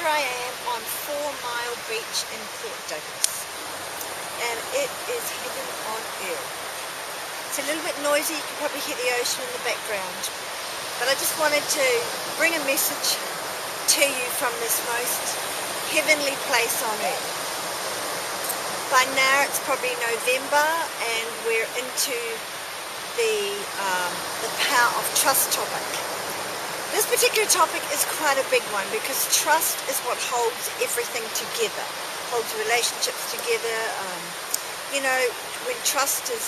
I am on 4 Mile Beach in Port Douglas, and it is heaven on earth. It's a little bit noisy, you can probably hear the ocean in the background, but I just wanted to bring a message to you from this most heavenly place on earth. By now it's probably November and we're into the power of trust topic. This particular topic is quite a big one because trust is what holds everything together, holds relationships together. You know, when trust is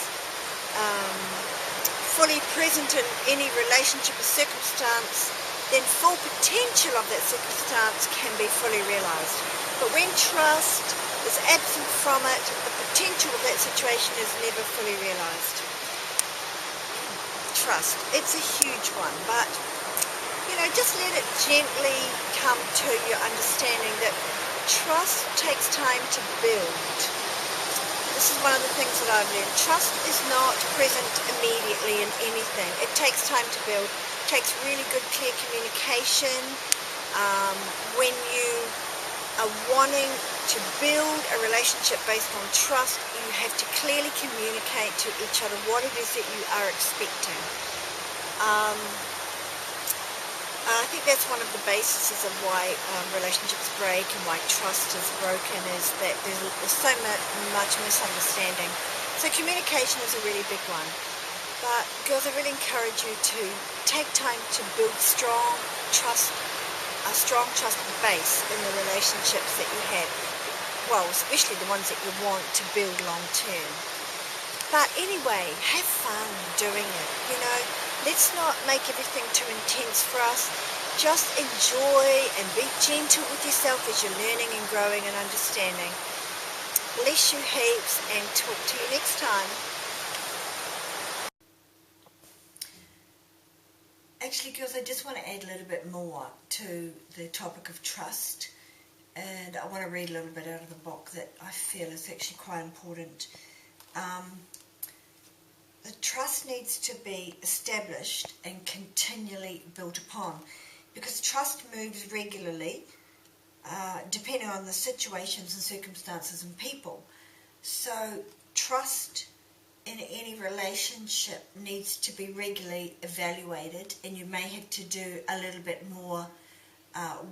fully present in any relationship or circumstance, then full potential of that circumstance can be fully realized. But when trust is absent from it, the potential of that situation is never fully realized. Trust, it's a huge one, but you know, just let it gently come to your understanding that trust takes time to build. This is one of the things that I've learned. Trust is not present immediately in anything. It takes time to build. It takes really good, clear communication. When you are wanting to build a relationship based on trust, you have to clearly communicate to each other what it is that you are expecting. I think that's one of the bases of why relationships break and why trust is broken, is that there's so much misunderstanding. So communication is a really big one. But girls, I really encourage you to take time to build a strong trust base in the relationships that you have. Well, especially the ones that you want to build long term. But anyway, have fun doing it, you know. Let's not make everything too intense for us. Just enjoy and be gentle with yourself as you're learning and growing and understanding. Bless you heaps and talk to you next time. Actually, girls, I just want to add a little bit more to the topic of trust. And I want to read a little bit out of the book that I feel is actually quite important. The trust needs to be established and continually built upon, because trust moves regularly depending on the situations and circumstances and people. So trust in any relationship needs to be regularly evaluated, and you may have to do a little bit more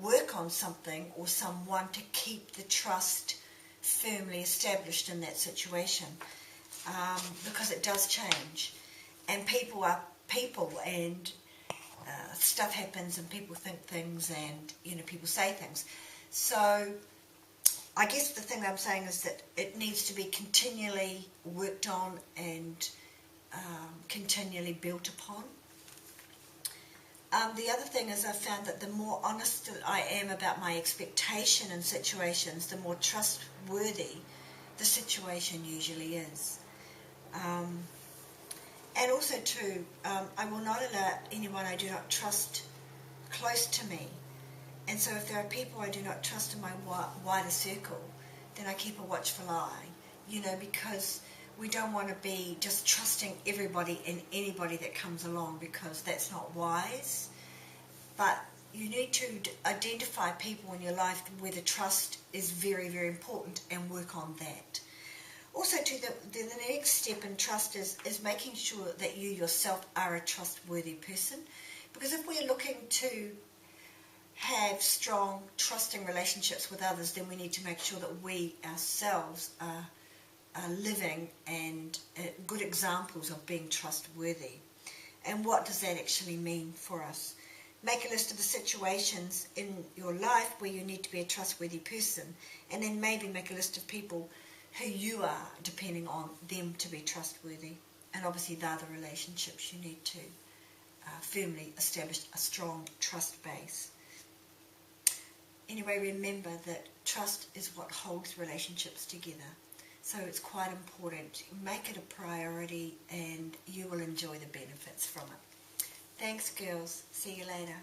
work on something or someone to keep the trust firmly established in that situation. Because it does change, and people are people, and stuff happens, and people think things, and you know, people say things. So I guess the thing I'm saying is that it needs to be continually worked on and continually built upon. The other thing is, I've found that the more honest that I am about my expectation in situations, the more trustworthy the situation usually is. And also too, I will not allow anyone I do not trust close to me. And so if there are people I do not trust in my wider circle, then I keep a watchful eye, you know, because we don't want to be just trusting everybody and anybody that comes along, because that's not wise. But you need to identify people in your life where the trust is very, very important and work on that. Also, the next step in trust is making sure that you yourself are a trustworthy person. Because if we're looking to have strong, trusting relationships with others, then we need to make sure that we ourselves are living and good examples of being trustworthy. And what does that actually mean for us? Make a list of the situations in your life where you need to be a trustworthy person, and then maybe make a list of people who you are depending on them to be trustworthy. And obviously the other relationships, you need to firmly establish a strong trust base. Anyway, remember that trust is what holds relationships together. So it's quite important. Make it a priority and you will enjoy the benefits from it. Thanks, girls. See you later.